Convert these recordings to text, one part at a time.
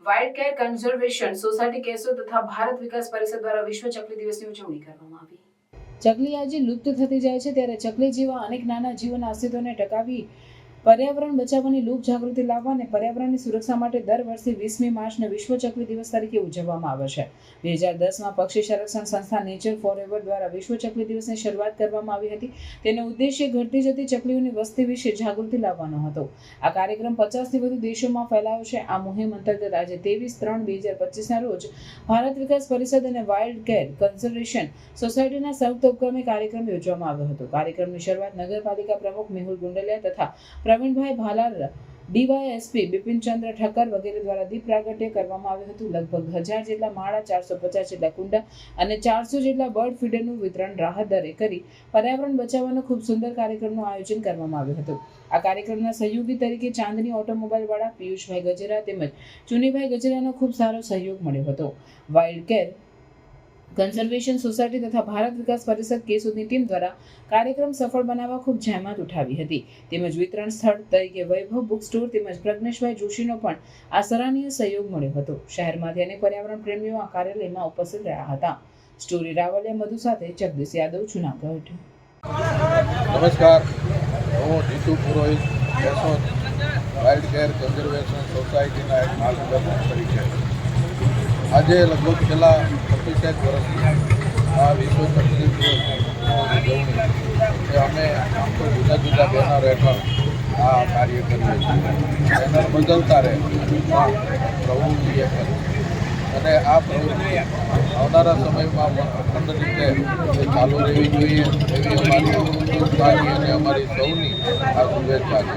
Wild care conservation society Keshod તથા ભારત વિકાસ પરિષદ દ્વારા વિશ્વ ચકલી દિવસની ઉજવણી કરવામાં આવી। ચકલી આજે લુપ્ત થતી જાય છે ત્યારે ચકલી જેવા અનેક નાના જીવોના અસ્તિત્વને ટકાવી પર્યાવરણ બચાવવાની લોક જાગૃતિ લાવવા અને પર્યાવરણની સુરક્ષા માટે દર વર્ષે 20મી માર્ચને વિશ્વ ચકલી દિવસ તરીકે ઉજવવામાં આવે છે। 2010માં પક્ષી સંરક્ષણ સંસ્થા નેચર ફોરએવર દ્વારા વિશ્વ ચકલી દિવસની શરૂઆત કરવામાં આવી હતી। તેનો ઉદ્દેશ્ય ઘટતી જતી ચકલીઓની વસ્તી વિશે જાગૃતિ લાવવાનો હતો। આ કાર્યક્રમ 50થી વધુ દેશોમાં ફેલાયો છે। આ મુહિમ અંતર્ગત આજે 23/3/2025ના રોજ ભારત વિકાસ પરિષદ અને વાઇલ્ડ કેર કન્ઝર્વેશન સોસાયટીના સંયુક્ત ઉપક્રમે કાર્યક્રમ યોજવામાં આવ્યો હતો। કાર્યક્રમની શરૂઆત નગરપાલિકા પ્રમુખ મેહુલ ગુંડલિયા તથા પ્રવીણભાઈ ભાલાર, ડીવાયએસપી બિપિનચંદ્ર ઠક્કર વગેરે દ્વારા દીપ પ્રાગટ્ય કરવામાં આવ્યું હતું। લગભગ 1000 જેટલા માળા, 450 જેટલા કુંડા અને 400 જેટલા બર્ડ ફીડરનું વિતરણ રાહત દરે કરી પર્યાવરણ બચાવવાનો ખૂબ સુંદર કાર્યક્રમનું આયોજન કરવામાં આવ્યું હતું। આ કાર્યક્રમના સહયોગી તરીકે ચાંદની ઓટોમોબાઈલ વાળા પિયુષભાઈ ગજેરા તેમજ ચુનીભાઈ ગજેરાનો ખૂબ સારો સહયોગ મળ્યો હતો। વાઇલ્ડ કેર કન્ઝર્વેશન સોસાયટી તથા ભારત વિકાસ પરિષદ કેશોદની ટીમ દ્વારા કાર્યક્રમ સફળ બનાવવા ખૂબ જહેમત ઉઠાવી હતી। તેમજ વિતરણ સ્થળ તરીકે વૈભવ બુક સ્ટોર તેમજ પ્રજ્ઞેશભાઈ જોશીનો પણ આ સરાહનીય સહયોગ મળ્યો હતો। શહેરમાંથી અનેક પર્યાવરણ પ્રેમીઓ આ કાર્યાલયમાં ઉપસ્થિત રહ્યા હતા। સ્ટોરી રાવલિયા મધુ સાથે જગદીશ યાદવ, જૂનાગઢ। નમસ્કાર, હું જીતુ પુરોહિત કેશોદ વાઇલ્ડ કેર કન્ઝર્વેશન સોસાયટીના એક માર્ગદર્શક તરીકે આજે લગભગ છેલ્લા 25 વર્ષથી આ વિશ્વ ચકલી દિવસની ઉજવણી એ અમે આમ તો જુદા જુદા બેનર હેઠળ આ કાર્ય કરીએ છીએ। બેનર બદલતા રહે પ્રવૃત્તિ એ કરી અને આ પ્રવૃત્તિ આવનારા સમયમાં અખંડ રીતે ચાલુ રહેવી જોઈએ એવી અમારી સંસ્થાની અને અમારી સૌની આ શુભેચ્છા છે।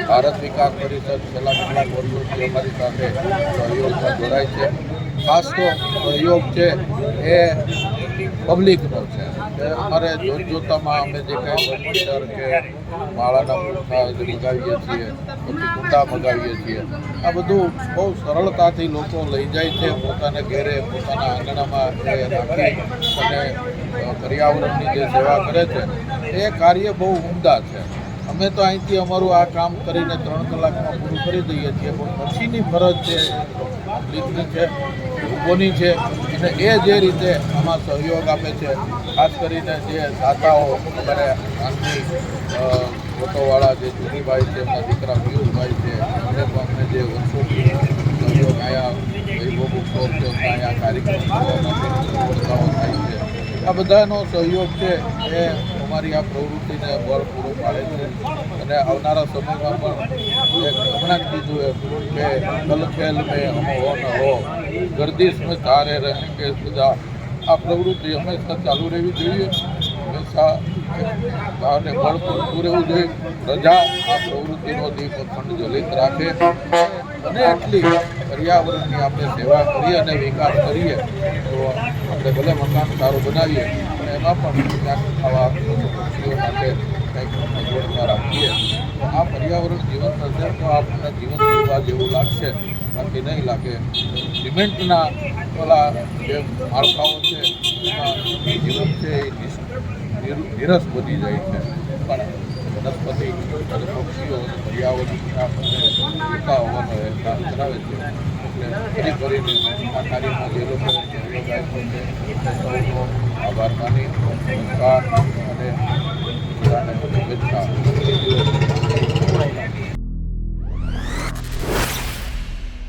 ભારત વિકાસ પરિષદ છેલ્લા કેટલાક વર્ષોથી અમારી સાથે સહયોગમાં જોડાય છે। ખાસ તો સહયોગ છે એ પબ્લિકનો છે કે અમારે જોતજોતામાં અમે જે કાંઈ ફર્નિચર કે માળાના મૂર્ખા મગાવીએ છીએ, પછી કુંડા મગાવીએ છીએ, આ બધું બહુ સરળતાથી લોકો લઈ જાય છે પોતાને ઘેરે, પોતાના આંગણામાં એ રાખી અને પર્યાવરણની જે સેવા કરે છે એ કાર્ય બહુ ઉમદા છે। અમે તો અહીંથી અમારું આ કામ કરીને 3 કલાકમાં પૂરું કરી દઈએ છીએ, પણ પછીની ફરજ છે પબ્લિકની છે, લોકોની છે અને એ જે રીતે આમાં સહયોગ આપે છે, ખાસ કરીને જે દાતાઓ અમારે આંગણી ફોટોવાળા જે જુનીભાઈ છે, એમના દીકરા પિયુષભાઈ છે, અને પણ અમને જે વર્ષોથી સહયોગ અહીંયા વૈભવ બુક સ્ટોર છે અહીંયા કાર્યક્રમ કરવા માટે સ્પર્ધાઓ થાય છે, આ બધાનો સહયોગ છે એ અમારી આ પ્રવૃત્તિને બળ પૂરું પાડે છે। અને આવનારા સમયમાં પણ એક હમણાં જ કીધું કે કલ ખેલ મેં હમ હો ન હો, ગર્દિશ મેં તારે રહેંગે સદા, આ પ્રવૃત્તિ હંમેશા ચાલુ રહેવી જોઈએ, હંમેશા અને બળ પૂરતું રહેવું જોઈએ। પ્રજા આ પ્રવૃત્તિનો દીપ અખંડ જલિત રાખે અને એટલી પર્યાવરણની આપણે સેવા કરીએ અને વિકાસ કરીએ તો આપણે ભલે મકાન સારું બનાવીએ અને એમાં પણ ક્યાંક આવા પક્ષીઓ માટે કંઈક સગવડતા રાખીએ તો આ પર્યાવરણ જીવન થશે તો આપણને જીવન જીવવા જેવું લાગશે, બાકી નહીં લાગે। સિમેન્ટના ઓલા જે માળખાઓ છે એમાં જીવન છે એ નિરસ બની જાય છે, પણ વનસ્પતિ અને પક્ષીઓ અને પર્યાવરણ આપણને જીવતા હોવાનો અહેસાસ કરાવે છે। એટલે ફરીને આ કાર્યમાં જે લોકો સહયોગ આપ્યો છે સૌનો આભાર માની નમસ્કાર અને બધાને શુભેચ્છા।